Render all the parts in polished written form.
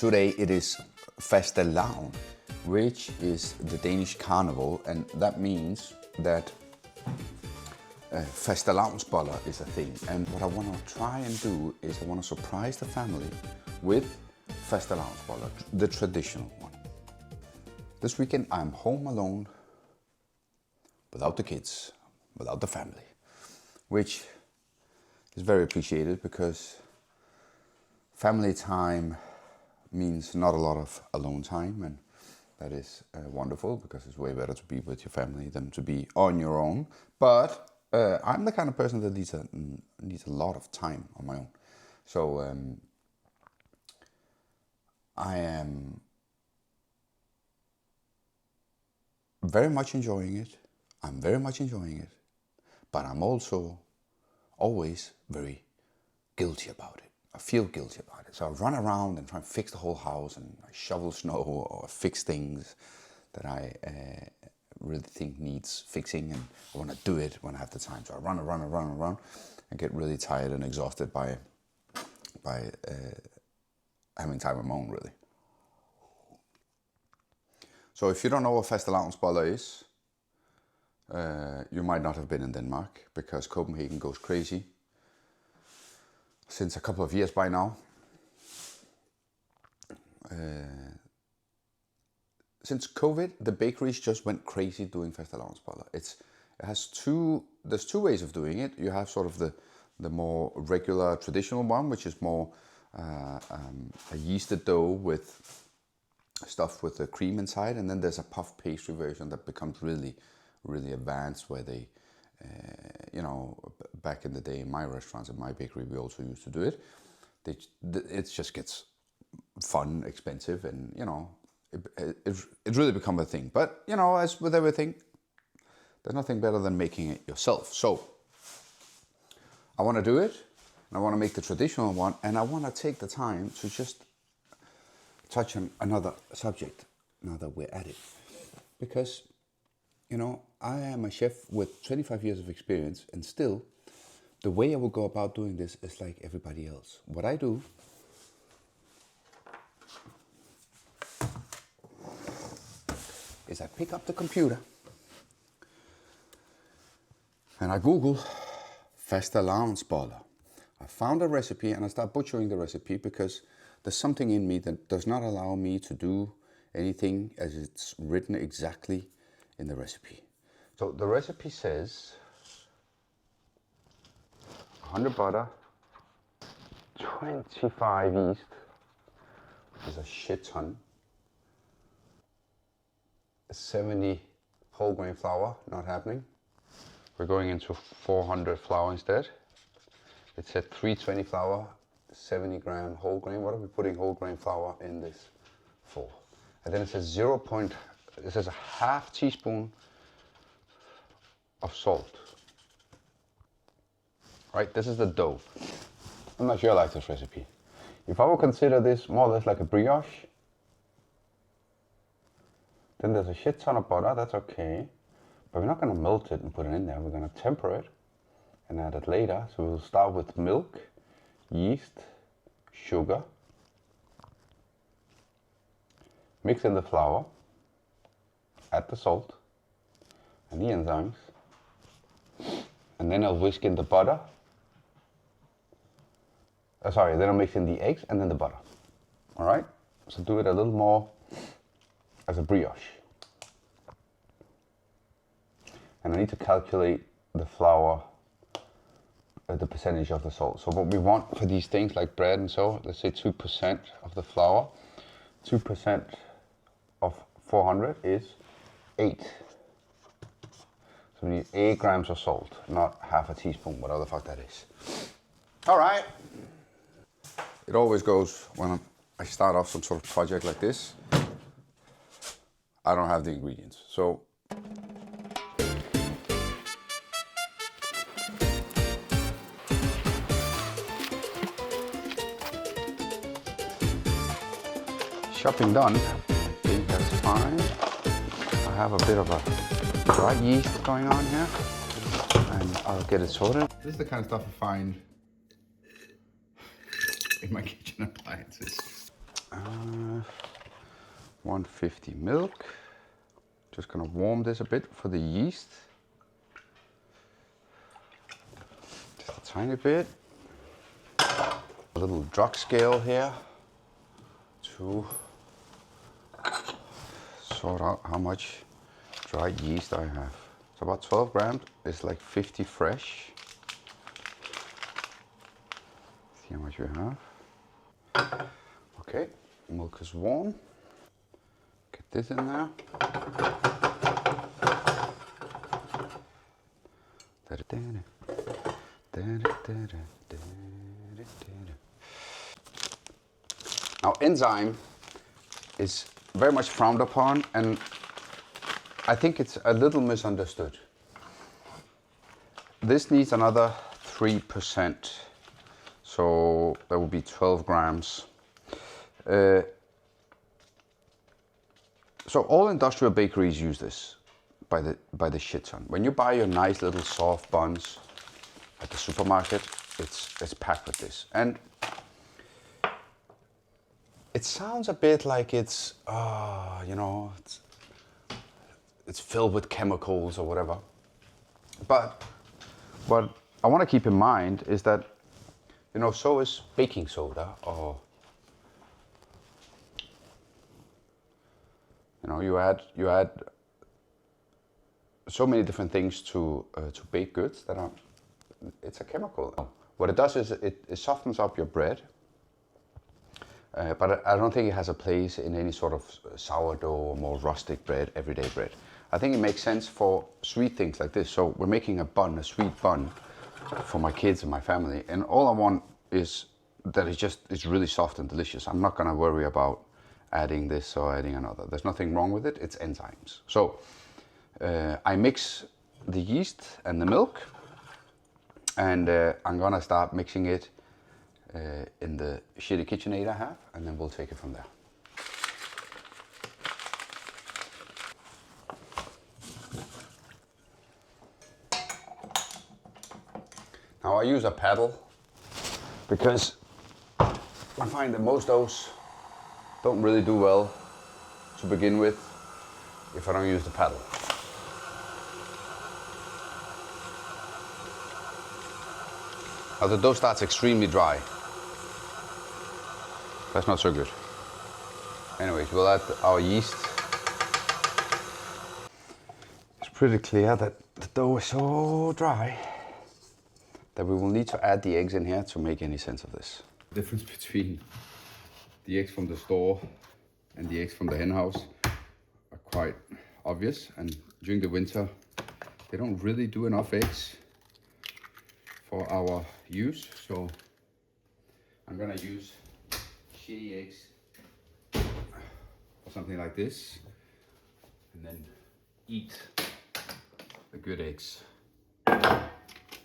Today it is Fastelavn, which is the Danish Carnival, and that means that Fastelavnsboller is a thing. And what I want to try and do is I want to surprise the family with Fastelavnsboller, the traditional one. This weekend I'm home alone, without the kids, without the family, which is very appreciated because family time means not a lot of alone time, and that is wonderful because it's way better to be with your family than to be on your own. But I'm the kind of person that needs a lot of time on my own. So I am very much enjoying it. I'm very much enjoying it, but I'm also always very guilty about it. I feel guilty about it. So I run around and try and fix the whole house, and I shovel snow or fix things that I really think needs fixing, and I want to do it when I have the time. So I run and get really tired and exhausted by having time on my own, really. So if you don't know what Fastelavnsboller is, you might not have been in Denmark, because Copenhagen goes crazy since a couple of years by now. Since COVID, the bakeries just went crazy doing Fastelavnsboller. There's two ways of doing it. You have sort of the more regular traditional one, which is more a yeasted dough with stuff with the cream inside, and then there's a puff pastry version that becomes really, really advanced, where they, back in the day in my restaurants, in my bakery, we also used to do it. It just gets fun, expensive, and it really become a thing. But as with everything, there's nothing better than making it yourself. So I want to do it, and I want to make the traditional one, and I want to take the time to just touch on another subject now that we're at it. Because, I am a chef with 25 years of experience, and still, the way I will go about doing this is like everybody else. What I do is I pick up the computer and I Google Fastelavnsboller. I found a recipe and I start butchering the recipe, because there's something in me that does not allow me to do anything as it's written exactly in the recipe. So the recipe says 100 butter, 25 yeast, which is a shit ton, 70 whole grain flour, not happening. We're going into 400 flour instead. It said 320 flour, 70 gram whole grain. What are we putting whole grain flour in this for? And then it says it says a half teaspoon of salt. Right, this is the dough. I'm not sure I like this recipe. If I would consider this more or less like a brioche, then there's a shit ton of butter, that's okay. But we're not going to melt it and put it in there. We're going to temper it and add it later. So we'll start with milk, yeast, sugar, mix in the flour, add the salt and the enzymes, and then I'll whisk in the butter. Then I'll mix in the eggs and then the butter. All right, so do it a little more as a brioche. And I need to calculate the flour, the percentage of the salt. So what we want for these things like bread and so, let's say 2% of the flour. 2% of 400 is 8. So we need 8 grams of salt, not half a teaspoon, whatever the fuck that is. All right. It always goes when I start off some sort of project like this, I don't have the ingredients. So shopping done. I think that's fine. I have a bit of a dry yeast going on here, and I'll get it sorted. This is the kind of stuff I find in my kitchen appliances. 150 milk. Just gonna warm this a bit for the yeast. Just a tiny bit. A little drug scale here to sort out how much dried yeast I have. So about 12 grams is like 50 fresh. See how much we have. Okay, milk is warm. Get this in there. Now enzyme is very much frowned upon, and I think it's a little misunderstood. This needs another 3%, so that would be 12 grams. So all industrial bakeries use this by the shit ton. When you buy your nice little soft buns at the supermarket, it's packed with this. And it sounds a bit like it's, you know, it's filled with chemicals or whatever. But what I want to keep in mind is that, you know, so is baking soda, or, you know, you add so many different things to bake goods that are, it's a chemical. What it does is it softens up your bread. But I don't think it has a place in any sort of sourdough or more rustic bread, everyday bread. I think it makes sense for sweet things like this. So we're making a sweet bun for my kids and my family. And all I want is that it's really soft and delicious. I'm not gonna worry about adding this or adding another. There's nothing wrong with it, it's enzymes. So I mix the yeast and the milk, and I'm gonna start mixing it in the shitty KitchenAid I have, and then we'll take it from there. Now I use a paddle because I find that most doughs don't really do well to begin with if I don't use the paddle. Now the dough starts extremely dry. That's not so good. Anyways, we'll add our yeast. It's pretty clear that the dough is so dry that we will need to add the eggs in here to make any sense of this. The difference between the eggs from the store and the eggs from the hen house are quite obvious, and during the winter they don't really do enough eggs for our use, so I'm gonna use shitty eggs or something like this, and then eat the good eggs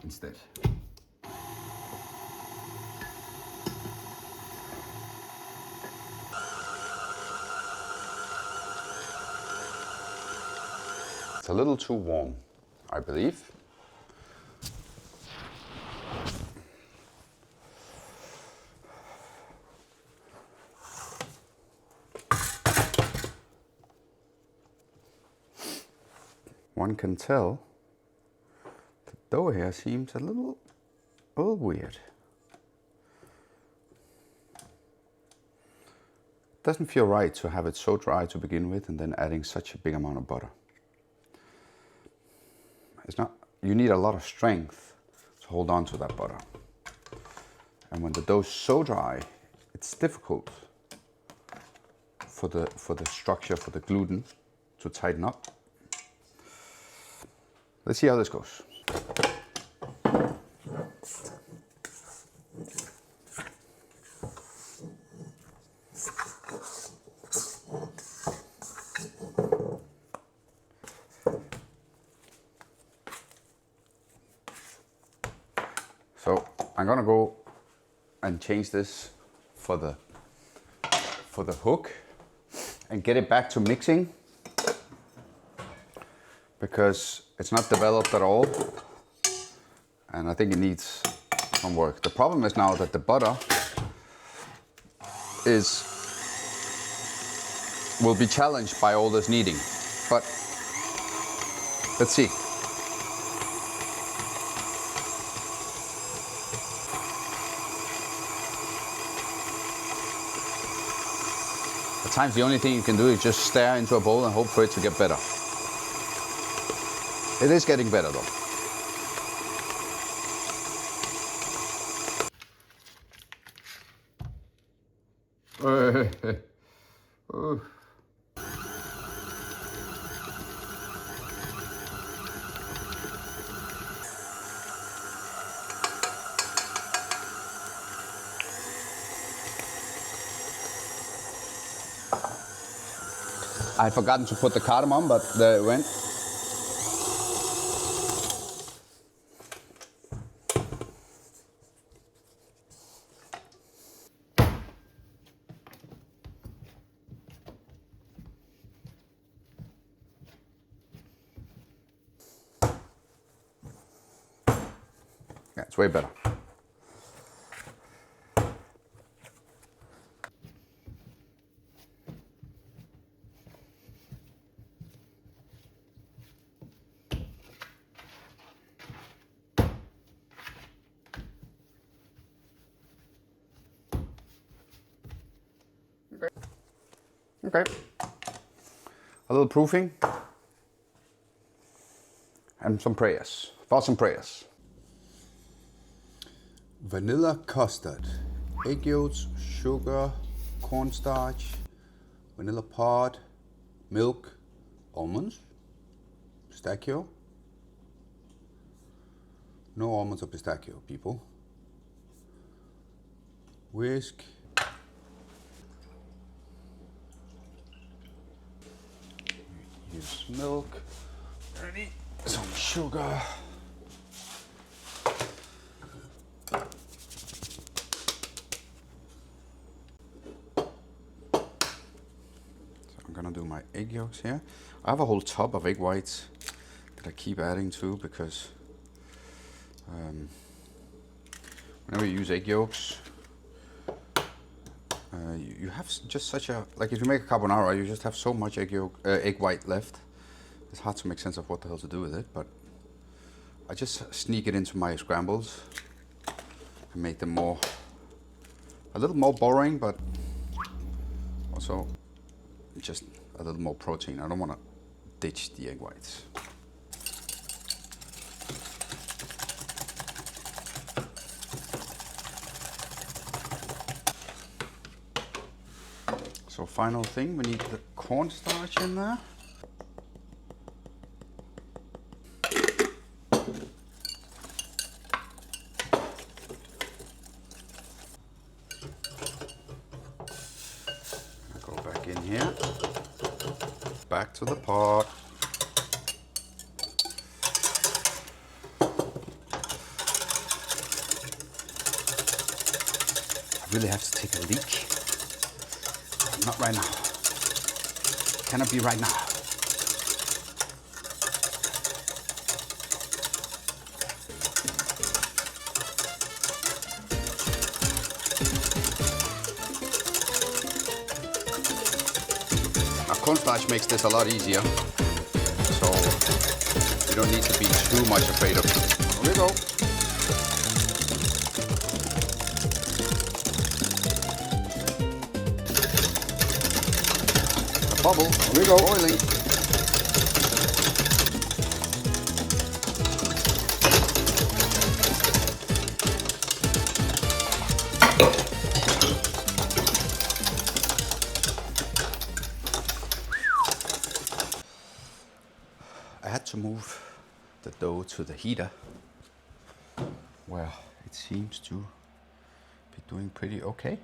instead. It's a little too warm, I believe. One can tell the dough here seems a little weird. It doesn't feel right to have it so dry to begin with and then adding such a big amount of butter. It's not, you need a lot of strength to hold on to that butter. And when the dough's so dry, it's difficult for the structure, for the gluten to tighten up. Let's see how this goes. So I'm gonna go and change this for the hook and get it back to mixing, because it's not developed at all, and I think it needs some work. The problem is now that the butter is will be challenged by all this kneading. But let's see. At times the only thing you can do is just stare into a bowl and hope for it to get better. It is getting better though. I had forgotten to put the cardamom, but there it went. Yeah, it's way better. Okay. A little proofing and some prayers. Thoughts and prayers. Vanilla custard, egg yolks, sugar, cornstarch, vanilla pod, milk, almonds, pistachio. No almonds or pistachio, people. Whisk. Use milk. Ready? Some sugar. I'm gonna do my egg yolks here. I have a whole tub of egg whites that I keep adding to because whenever you use egg yolks, you have just such a, like if you make a carbonara, you just have so much egg white left. It's hard to make sense of what the hell to do with it, but I just sneak it into my scrambles and make them a little more boring, but also just a little more protein. I don't want to ditch the egg whites. So final thing, we need the cornstarch in there. Go back in here. Back to the pot. I really have to take a leak. Not right now. Cannot be right now. Now, cornstarch makes this a lot easier, so you don't need to be too much afraid of it. Here we go. Bubble, here we go, boiling. I had to move the dough to the heater, where it seems to be doing pretty okay.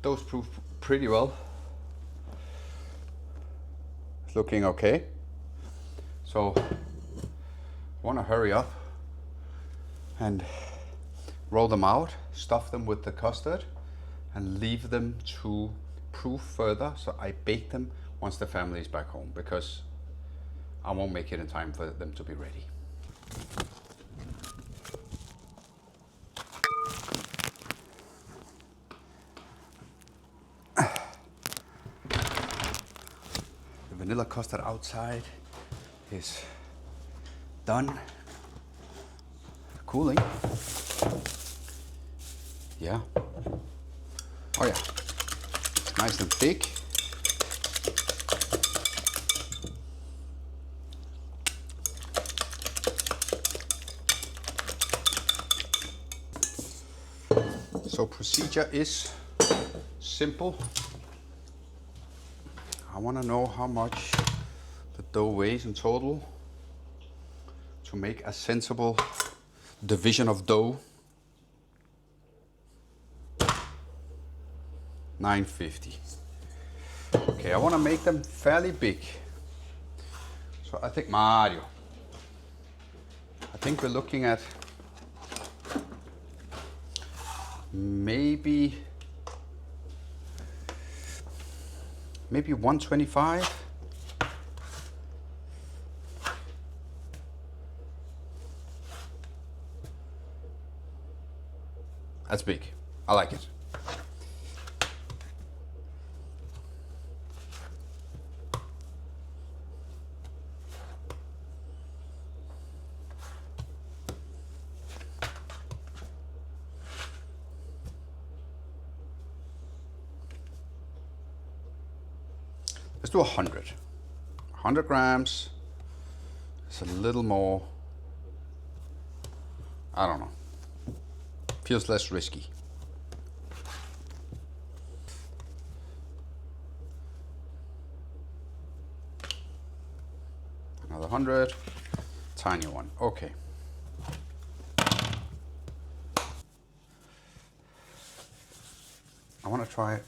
Dough's proof pretty well. It's looking okay. So I want to hurry up and roll them out, stuff them with the custard and leave them to proof further, so I bake them once the family is back home, because I won't make it in time for them to be ready. vanilla custard outside is done cooling. Yeah. Oh yeah. It's nice and thick. So procedure is simple. I want to know how much the dough weighs in total to make a sensible division of dough. 950. Okay, I want to make them fairly big. So I think I think we're looking at maybe 125. That's big. I like it. Let's do 100. 100 grams. It's a little more, I don't know. Feels less risky. Another 100. Tiny one. Okay. I want to try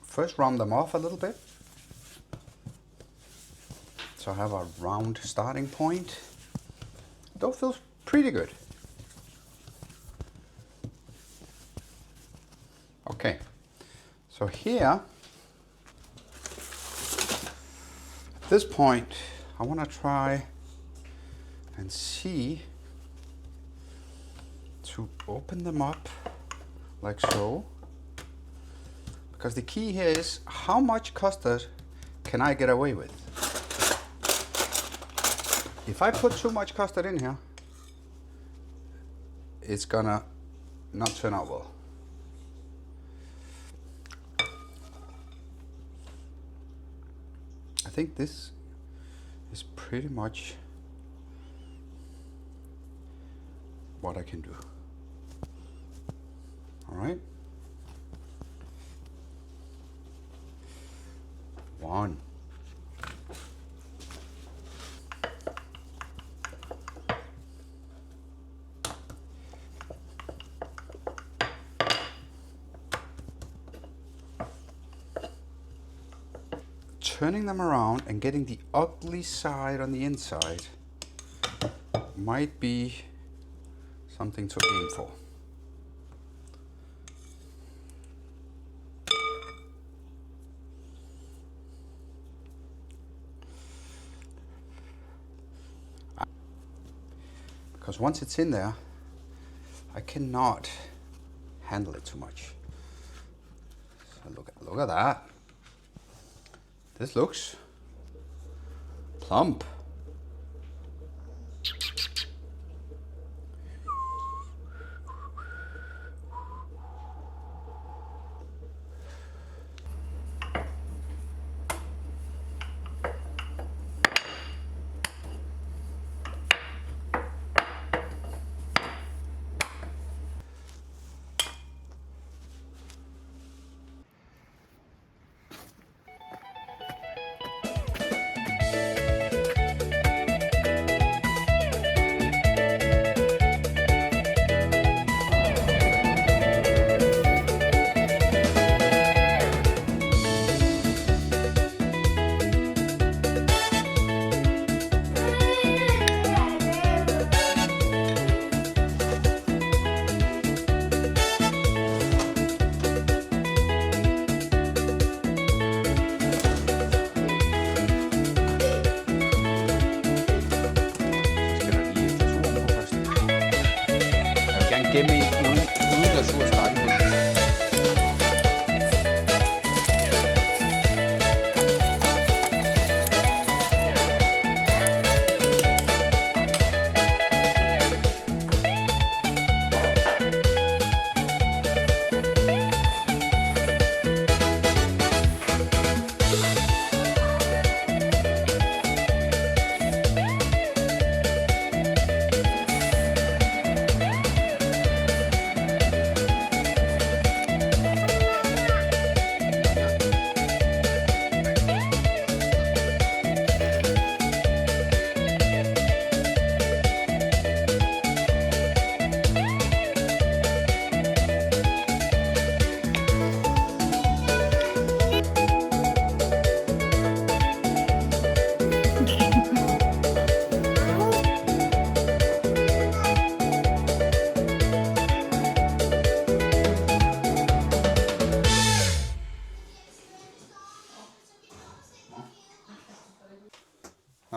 first round them off a little bit. So I have a round starting point. Dough feels pretty good. Okay, so here, at this point, I want to try and see to open them up like so. Because the key here is how much custard can I get away with? If I put too much custard in here, it's gonna not turn out well. I think this is pretty much what I can do. All right. 1. Turning them around and getting the ugly side on the inside might be something to aim for. Because once it's in there, I cannot handle it too much. So look at that. This looks plump.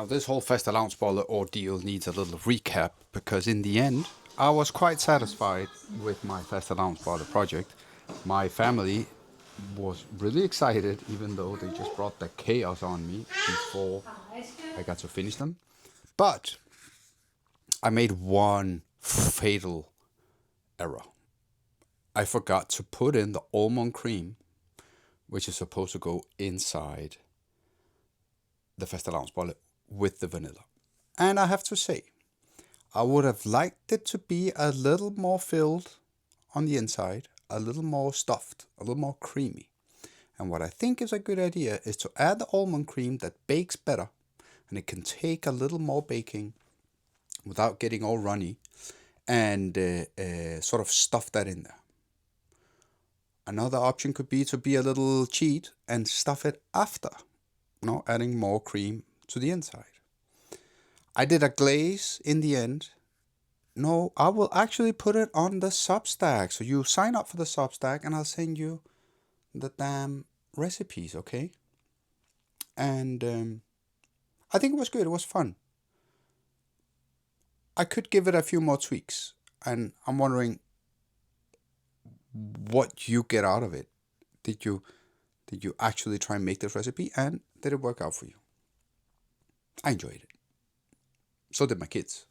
Now this whole Fastelavnsboller ordeal needs a little recap, because in the end I was quite satisfied with my Fastelavnsboller project. My family was really excited, even though they just brought the chaos on me before I got to finish them. But I made one fatal error. I forgot to put in the almond cream, which is supposed to go inside the Fastelavnsboller with the vanilla. And I have to say, I would have liked it to be a little more filled on the inside, a little more stuffed, a little more creamy. And what I think is a good idea is to add the almond cream that bakes better, and it can take a little more baking without getting all runny, and sort of stuff that in there. Another option could be to be a little cheat and stuff it after, adding more cream to the inside. I did a glaze in the end. No, I will actually put it on the Substack. So you sign up for the Substack and I'll send you the damn recipes, okay? And I think it was good. It was fun. I could give it a few more tweaks, and I'm wondering what you get out of it. Did you actually try and make this recipe, and did it work out for you? I enjoyed it. So did my kids.